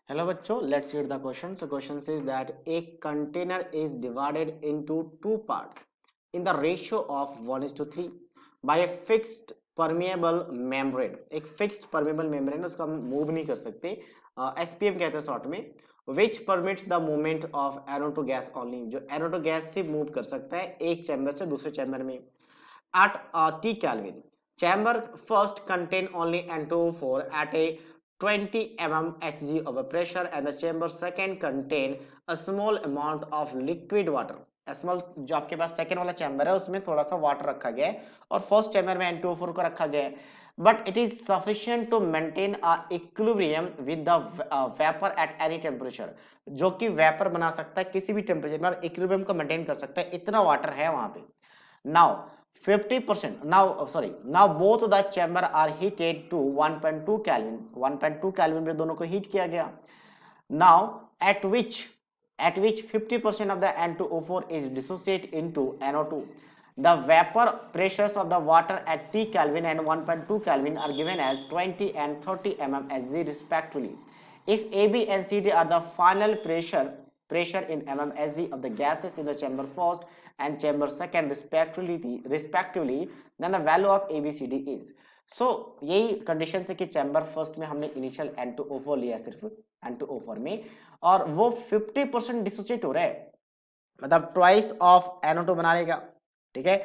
Hello बच्चों, let's read the question. So question says that a container is divided into two parts in the ratio of 1:3 by a fixed permeable membrane. एक fixed permeable membrane उसको हम move नहीं कर सकते, SPM कहते हैं short में, which permits the movement of NO2 gas only, जो NO2 गैस से move कर सकता है एक चैम्बर से दूसरे चैम्बर में at T Kelvin. Chamber first contain only N2O4 at a 20 mm Hg of a pressure and the chamber second contain a small amount of liquid water. Small जो आपके पास सेकेंड वाला चैम्बर है उसमें थोड़ा सा वाटर रखा गया है और फर्स्ट चैम्बर में N2O4 को रखा गया है, but it is sufficient to maintain a equilibrium with the vapour at any temperature, जो कि वेपर बना सकता है किसी भी टेम्परेचर में और इक्विलिब्रियम को मेंटेन कर सकता है, इतना वाटर है वहां पे. Now 50% now both the chamber are heated to 1.2 Kelvin. 1.2 Kelvin पे दोनों को हीट किया गया. Now at which 50% of the N2O4 is dissociated into NO2. The vapor pressures of the water at T Kelvin and 1.2 Kelvin are given as 20 and 30 mmHg respectively. If AB and CD are the final pressure in mmHg of the gases in the chamber first and chamber second respectively, then the value of ABCD is. So यही condition है कि chamber first में हमने initial N2O4 लिया सिर्फ N2O4 में और वो 50% डिसोसिएट हो रहा है, मतलब ट्वाइस ऑफ NO2 बना लेगा. ठीक है,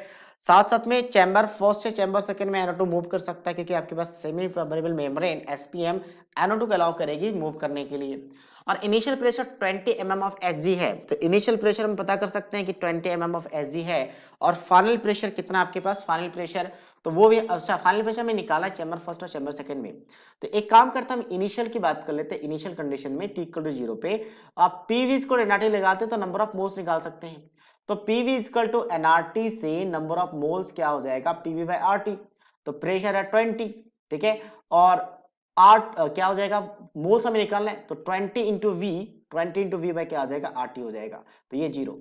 साथ साथ में चैम्बर फर्स्ट से चैम्बर सेकंड में NO2 मूव कर सकता है क्योंकि आपके पास semi permeable membrane SPM NO2 को अलाउ करेगी मूव करने के लिए. और initial pressure 20 mm of Hg है, तो इनिशियल प्रेशर हम पता कर सकते हैं कि 20 mm ऑफ Hg है. और फाइनल प्रेशर कितना आपके पास, फाइनल प्रेशर तो वो भी अच्छा फाइनल प्रेशर में निकाला चैम्बर फर्स्ट और चैम्बर सेकंड में. तो एक काम करता हम इनिशियल की बात कर लेते हैं. इनिशियल कंडीशन में t इक्वल टू 0 पे आप PV को एनआरटी लगाते तो नंबर ऑफ मोल्स निकाल सकते हैं. तो PV इक्वल टू एनआरटी से नंबर ऑफ मोल्स क्या हो जाएगा, PV बाय RT. तो प्रेशर है 20, ठीक है, और आर क्या हो जाएगा, मोल्स हमें निकालना है, तो 20 इंटू वी बाय क्या आ जाएगा, RT हो जाएगा. तो ये 0.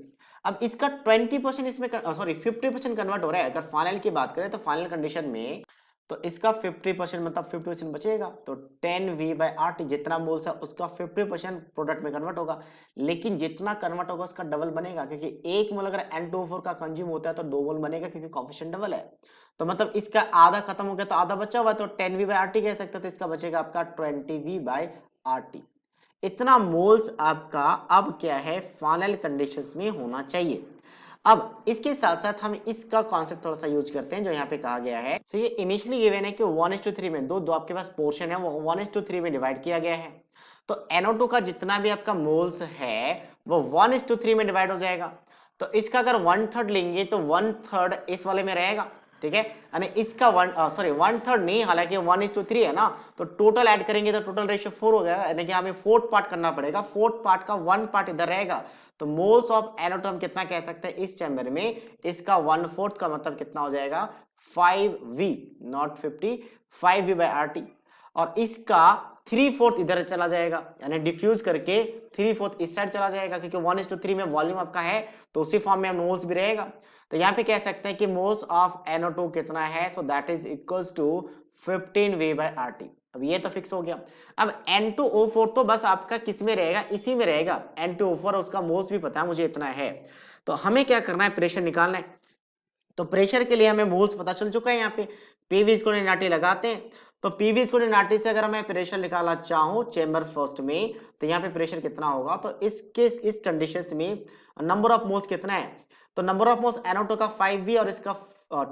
अब इसका 20% इसमें 50% कन्वर्ट हो रहा है. अगर फाइनल की बात करें तो फाइनल कंडीशन में तो इसका 50% मतलब 50% बचेगा, तो 10V बाय RT जितना मोल्स है उसका 50% प्रोडक्ट में कन्वर्ट होगा. लेकिन जितना कन्वर्ट होगा उसका डबल बनेगा, क्योंकि एक मोल अगर N2O4 का कंज्यूम होता है तो 2 मोल बनेगा क्योंकि कोएफिशिएंट डबल है. तो मतलब इसका आधा खत्म हो गया तो आधा बचा हुआ, तो 10V बाय RT कह सकते हो, तो इसका बचेगा आपका 20V बाय RT. इतना मोल्स आपका अब क्या है फाइनल कंडीशंस में होना चाहिए. अब इसके साथ साथ हम इसका कॉन्सेप्ट थोड़ा सा यूज करते हैं जो यहाँ पे कहा गया है. तो ये इनिशियली गिवन है कि 1:3 में दो आपके पास पोर्शन है वो 1:3 में डिवाइड किया गया है. तो NO2 का जितना भी आपका मोल्स है वो 1:3 में डिवाइड हो जाएगा. तो इसका अगर 1/3 लेंगे तो 1/3 इस वाले में रहेगा. ठीक है, यानी इसका 1/3 नहीं, हालांकि 1:3 है ना, तो टोटल ऐड करेंगे तो टोटल रेशियो 4 हो जाएगा, यानी कि हमें फोर्थ पार्ट करना पड़ेगा. फोर्थ पार्ट का 1 पार्ट इधर रहेगा. तो मोल्स ऑफ NO2 हम कितना कह सकते हैं इस चैम्बर में, इसका 1/4 का मतलब कितना हो जाएगा 5V, not 50, 5V bye RT. और इसका 3/4 इधर चला जाएगा, यानी डिफ्यूज करके 3/4 इस साइड चला जाएगा, क्योंकि 1:3 में वॉल्यूम आपका है तो उसी फॉर्म में मोल्स भी रहेगा. तो यहाँ पे कह सकते हैं कि मोल्स ऑफ NO2 कितना है, so that is equals to 15V by RT. अब ये तो फिक्स हो गया. अब N2O4 तो बस आपका किस में रहेगा, इसी में रहेगा. N2O4 उसका मोल्स भी पता है मुझे इतना है. तो हमें क्या करना है, प्रेशर निकालना है. तो प्रेशर के लिए हमें मोल्स पता चल चुका है. यहाँ पे PV इक्वल टू NRT लगाते हैं. तो PV इक्वल टू NRT से अगर मैं प्रेशर निकालना चाहूं चेंबर फर्स्ट में, तो यहाँ पे प्रेशर कितना होगा, तो इस कंडीशन में नंबर ऑफ मोल्स कितना है, तो नंबर ऑफ मोल्स NO2 का 5V और इसका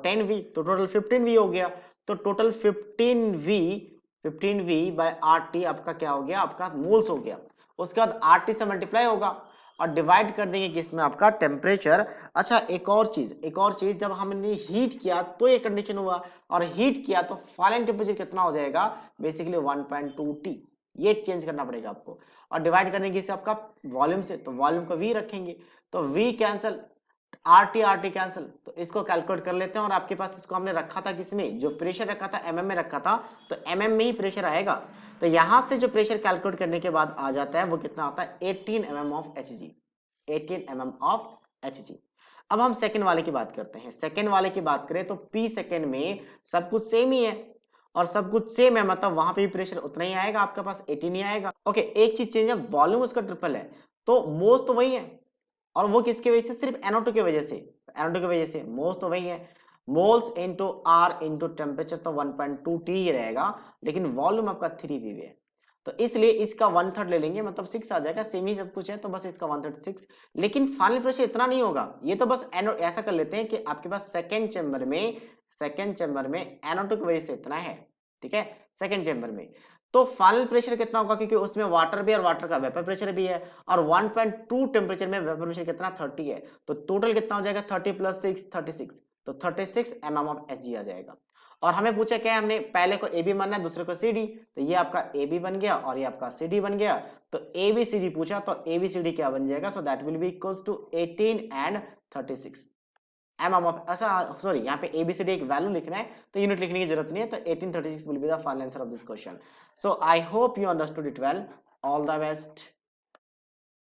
10V, तो टोटल 15V हो गया. तो टोटल 15V बाय RT आपका क्या हो गया, आपका मोल्स हो गया. उसके बाद RT से मल्टीप्लाई होगा और डिवाइड कर देंगे किसमें, आपका टेम्परेचर. अच्छा एक और चीज जब हमने हीट किया तो ये कंडीशन हुआ, और हीट किया तो फाइनल टेम्परेचर कितना हो जाएगा, बेसिकली 1.2T. ये चेंज करना पड़ेगा आपको. और डिवाइड कर देंगे इसे आपका वॉल्यूम से, तो वॉल्यूम को V रखेंगे, तो V कैंसिल, RT कैंसिल, तो इसको कैलकुलेट कर लेते हैं. और आपके पास इसको हमने रखा था किसमें, जो प्रेशर रखा था MM में रखा था, तो MM में ही प्रेशर आएगा. तो यहां से जो प्रेशर कैलकुलेट करने के बाद आ जाता है वो कितना आता है 18 mm of Hg. 18 mm of Hg. अब हम सेकंड वाले की बात करते हैं. सेकंड वाले की बात करें तो P सेकंड में सब कुछ सेम ही है, और सब कुछ सेम है, मतलब वहां पे भी प्रेशर उतना ही आएगा, आपके पास 18 ही आएगा। ओके, एक चीज चेंज है, वॉल्यूम उसका ट्रिपल है, तो मोल्स तो वही है, और वो किसकी वजह से, सिर्फ NO2 की वजह से, NO2 की वजह से मोल्स तो वही है। Moles into R into temperature तो 1.2 T ही रहेगा, लेकिन वॉल्यूम आपका 3 VV है, तो इसलिए इसका 1/3 ले लेंगे, मतलब 6 आ जाएगा, सेम ही सब कुछ है, तो बस इसका 1/3 6। लेकिन फाइनल प्रेशर इतना नहीं होगा, ये तो बस ऐसा कर लेते हैं कि आपके पास सेकंड चेंबर में NO2 की वजह से इतना है, ठीक है, सेकंड चेंबर में। तो फाइनल प्रेशर कितना होगा, क्योंकि उसमें वाटर भी और वाटर का वेपर प्रेशर भी है, और 1.2 टेम्परेचर में वेपर प्रेशर कितना 30 है, तो टोटल कितना हो जाएगा 30 + 6 36, तो 36 mm ऑफ Hg आ जाएगा। और हमें पूछा क्या है, हमने पहले को AB मानना है, दूसरे को CD, तो ये आपका AB बन गया और ये आपका CD बन गया, तो ABCD पूछा तो ABCD क्या बन जाएगा, so that will be equals to 18 and 36 mm of, अच्छा सॉरी, यहाँ पे ABCD एक वैल्यू लिखना है, तो यूनिट लिखने की जरूरत नहीं है, तो 1836 will be the final answer of this question. So I hope you understood it well, all the best.